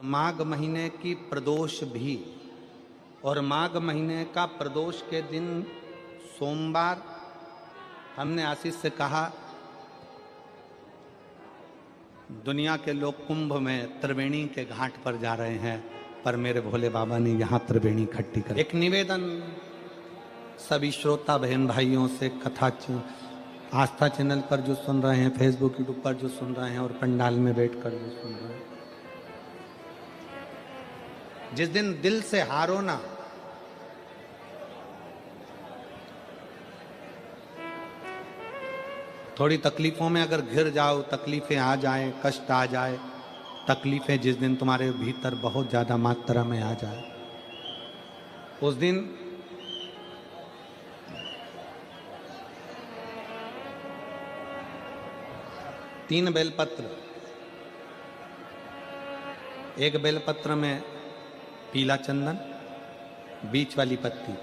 माघ महीने की प्रदोष भी, और माघ महीने का प्रदोष के दिन सोमवार हमने आशीष से कहा दुनिया के लोग कुंभ में त्रिवेणी के घाट पर जा रहे हैं, पर मेरे भोले बाबा ने यहाँ त्रिवेणी इकट्ठी कर। एक निवेदन सभी श्रोता बहन भाइयों से, कथा आस्था चैनल पर जो सुन रहे हैं, फेसबुक यूट्यूब पर जो सुन रहे हैं और पंडाल में बैठकर जो सुन रहे हैं, जिस दिन दिल से हारो ना, थोड़ी तकलीफों में अगर घिर जाओ, तकलीफें आ जाए, कष्ट आ जाए, तकलीफें जिस दिन तुम्हारे भीतर बहुत ज्यादा मात्रा में आ जाए, उस दिन तीन बेलपत्र, एक बेलपत्र में पीला चंदन, बीच वाली पत्ती।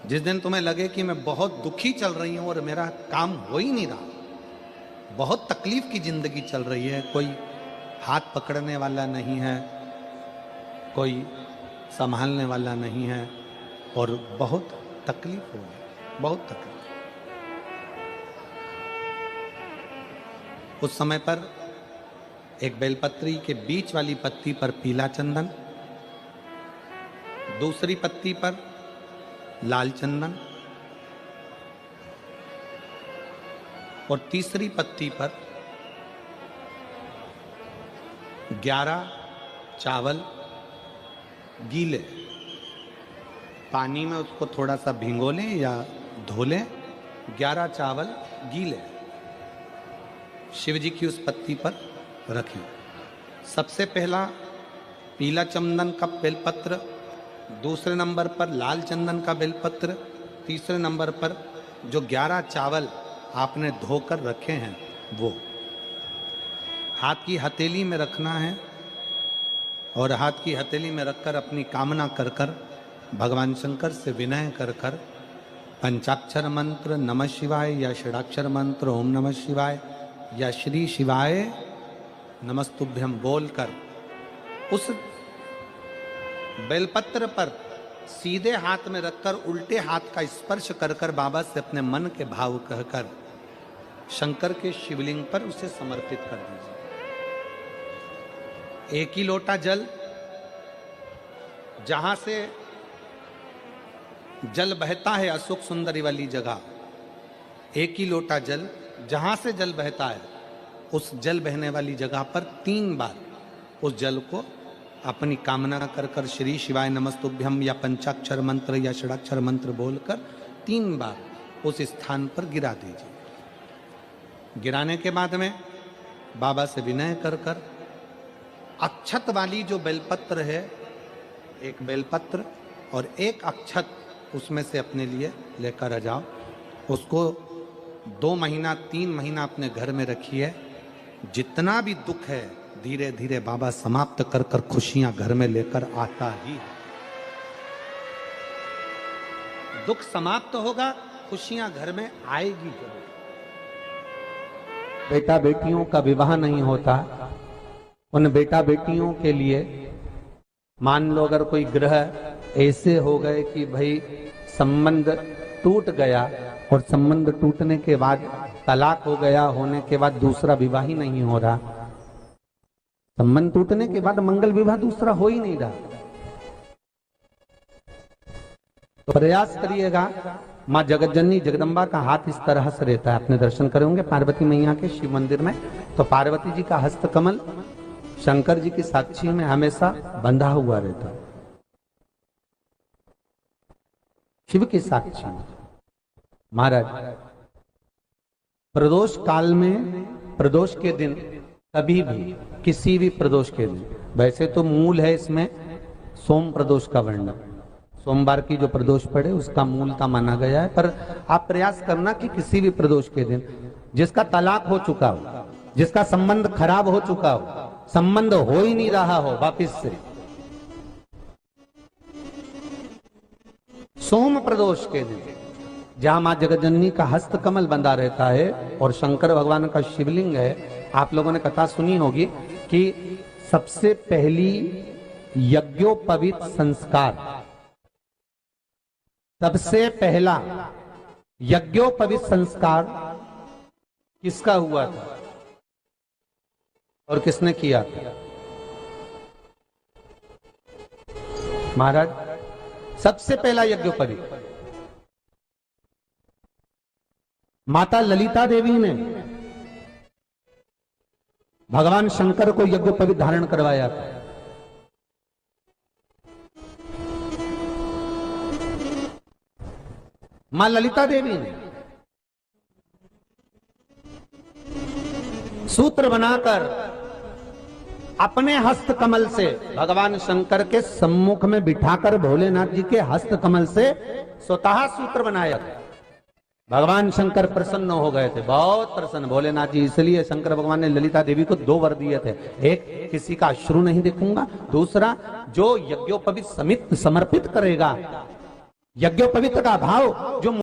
जिस दिन तुम्हें लगे कि मैं बहुत दुखी चल रही हूं और मेरा काम हो ही नहीं रहा, बहुत तकलीफ की जिंदगी चल रही है, कोई हाथ पकड़ने वाला नहीं है, कोई संभालने वाला नहीं है और बहुत तकलीफ हो गई, बहुत तकलीफ। उस समय पर एक बेलपत्री के बीच वाली पत्ती पर पीला चंदन, दूसरी पत्ती पर लाल चंदन और तीसरी पत्ती पर 11 चावल गीले, पानी में उसको थोड़ा सा भिगो लें या धो लें, 11 चावल गीले शिव जी की उस पत्ती पर रखें। सबसे पहला पीला चंदन का बेलपत्र, दूसरे नंबर पर लाल चंदन का बेलपत्र, तीसरे नंबर पर जो 11 चावल आपने धोकर रखे हैं वो हाथ की हथेली में रखना है और हाथ की हथेली में रखकर अपनी कामना कर कर भगवान शंकर से विनय कर कर पंचाक्षर मंत्र नमः शिवाय या षडाक्षर मंत्र ओम नमः शिवाय या श्री शिवाय नमस्तुभ्यम बोलकर उस बेलपत्र पर सीधे हाथ में रखकर उल्टे हाथ का स्पर्श कर कर बाबा से अपने मन के भाव कहकर शंकर के शिवलिंग पर उसे समर्पित कर दीजिए। एक ही लोटा जल, जहां से जल बहता है अशोक सुंदरी वाली जगह, एक ही लोटा जल जहां से जल बहता है उस जल बहने वाली जगह पर 3 बार उस जल को अपनी कामना कर कर श्री शिवाय नमस्तुभ्यम या पंचाक्षर मंत्र या षडाक्षर मंत्र बोलकर 3 बार उस स्थान पर गिरा दीजिए। गिराने के बाद में बाबा से विनय कर कर अक्षत वाली जो बेलपत्र है, एक बेलपत्र और एक अक्षत उसमें से अपने लिए लेकर आ जाओ। उसको 2 महीना 3 महीना अपने घर में रखिए। जितना भी दुख है धीरे धीरे बाबा समाप्त कर कर खुशियां घर में लेकर आता ही। दुख समाप्त होगा, खुशियां घर में आएगी जरूर। बेटा बेटियों का विवाह नहीं होता, उन बेटा बेटियों के लिए मान लो अगर कोई ग्रह ऐसे हो गए कि भाई संबंध टूट गया और संबंध टूटने के बाद तलाक हो गया, होने के बाद दूसरा विवाह ही नहीं हो रहा, संबंध टूटने के बाद मंगल विवाह दूसरा हो ही नहीं रहा, तो प्रयास करिएगा। माँ जगतजननी जगदम्बा का हाथ इस तरह से रहता है, आपने दर्शन करे होंगे पार्वती मैया के शिव मंदिर में, तो पार्वती जी का हस्त कमल शंकर जी की साक्षी में हमेशा बंधा हुआ रहता है, शिव की साक्षी में। महाराज प्रदोष काल में, प्रदोष के दिन, कभी भी किसी भी प्रदोष के दिन, वैसे तो मूल है इसमें सोम प्रदोष का वर्णन, सोमवार की जो प्रदोष पड़े उसका मूलता माना गया है, पर आप प्रयास करना कि किसी भी प्रदोष के दिन जिसका तलाक हो चुका हो, जिसका संबंध खराब हो चुका हो, संबंध हो ही नहीं रहा हो वापिस से, सोम प्रदोष के दिन जहां मां जगतजननी का हस्त कमल बंधा रहता है और शंकर भगवान का शिवलिंग है। आप लोगों ने कथा सुनी होगी कि सबसे पहली यज्ञोपवीत संस्कार, सबसे पहला यज्ञोपवीत संस्कार किसका हुआ था और किसने किया था? महाराज, सबसे पहला यज्ञोपवीत माता ललिता देवी ने भगवान शंकर को यज्ञोपवीत धारण करवाया था। मां ललिता देवी ने सूत्र बनाकर अपने हस्त कमल से भगवान शंकर के सम्मुख में बिठाकर भोलेनाथ जी के हस्त कमल से स्वतः सूत्र बनाया था। भगवान शंकर प्रसन्न हो गए थे, बहुत प्रसन्न भोलेनाथ जी। इसलिए शंकर भगवान ने ललिता देवी को 2 वर दिए थे, एक किसी का अश्रु नहीं देखूंगा, दूसरा जो यज्ञोपवीत समित समर्पित करेगा, यज्ञोपवीत का भाव जो